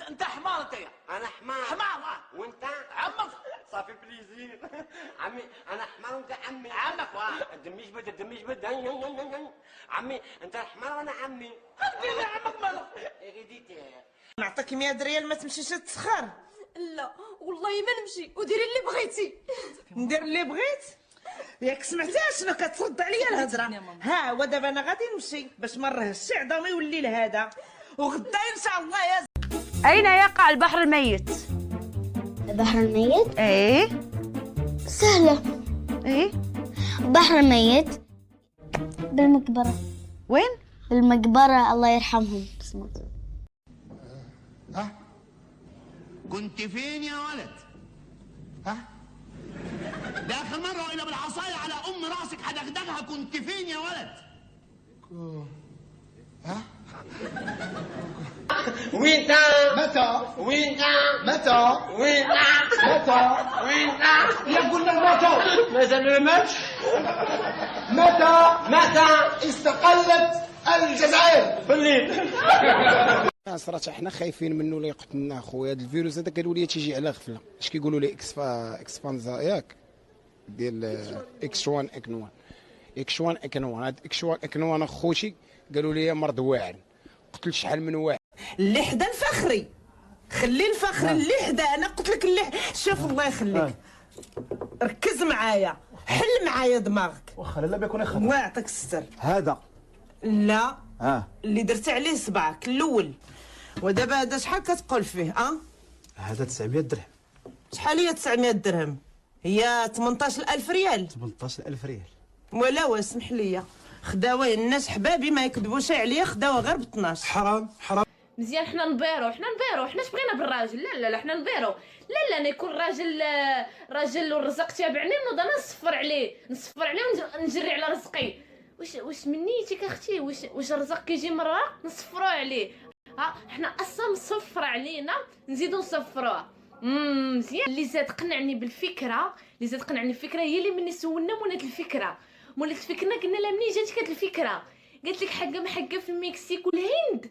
انت حمار انت. انا حمار. حمار وانت عمك. صافي بليزير. عمي انا حمار وانت عمي. عمك الدم يجبد الدم يجبد. عمي انت حمار وانا عمي. انت عمك مالك؟ غديتي نعطيك 100 ريال ما تمشيش تسخر. لا والله ما نمشي، وديري اللي بغيتي. ندير اللي بغيت. ياك سمعتي شنو كترد عليا الهضره؟ ها هو دابا انا غادي نمشي باش ما نرهش عظامي يولي لهذا، وغدا ان شاء الله يا أين يقع البحر الميت؟ البحر الميت؟ إيه؟ سهلة. إيه؟ البحر الميت بالمقبرة. وين؟ بالمقبرة الله يرحمهم. ها؟ كنت فين يا ولد؟ ها؟ ده آخر مرة وإلا بالعصاية على أم راسك هدغدغها. كنت فين يا ولد؟ ها؟ وين متى؟ وين متى؟ وين متى؟ وين يا قلنا متى؟ مازال ما ماتش. متى استقلت الجزائر؟ بالليل. صراحه احنا خايفين منه لا يقتلنا خويا. هذا الفيروس هذا قالوا لي تيجي على غفله. اش كيقولوا لي اكسبانزا ياك ديال اكس 1 اكن 1 اكس 1 اكن 1. هذا اكس 1 اكن 1 اخوتي قالوا لي مرض واعر. قتل شحال من واحد. اللي حدا الفخري. خلي الفخري اللي حدا. انا قلت لك اللي شوف الله يخليك ركز معايا، حل معايا دماغك. واخا لا بيكون يخرج. الله يعطيك الستر. هذا لا اللي درتي عليه صبعك الاول. ودابا هذا شحال كتقول فيه؟ هذا 900 درهم. شحال هي 900 درهم؟ هي 18000 ريال. 18000 ريال. ولا واسمح لي، خداوه الناس حبابي ما يكذبوش عليا، خداوه غير ب 12. حرام حرام. مزيان حنا نبيرو، حنا بغينا بالراجل. لا حنا نبيرو. لا انا يكون راجل والرزق تابعني نوض انا نصفر عليه ونجري على رزقي. واش من نيتك اختي؟ واش الرزق كيجي مره نصفروا عليه؟ حنا اصلا مصفر علينا نزيدو نصفروه. مزيان. اللي زاد قنعني بالفكره، هي اللي مني سولنا مولات الفكره قلنا لها منين جاتك هاد الفكره؟ قالت لك حاجه محقه في المكسيك والهند.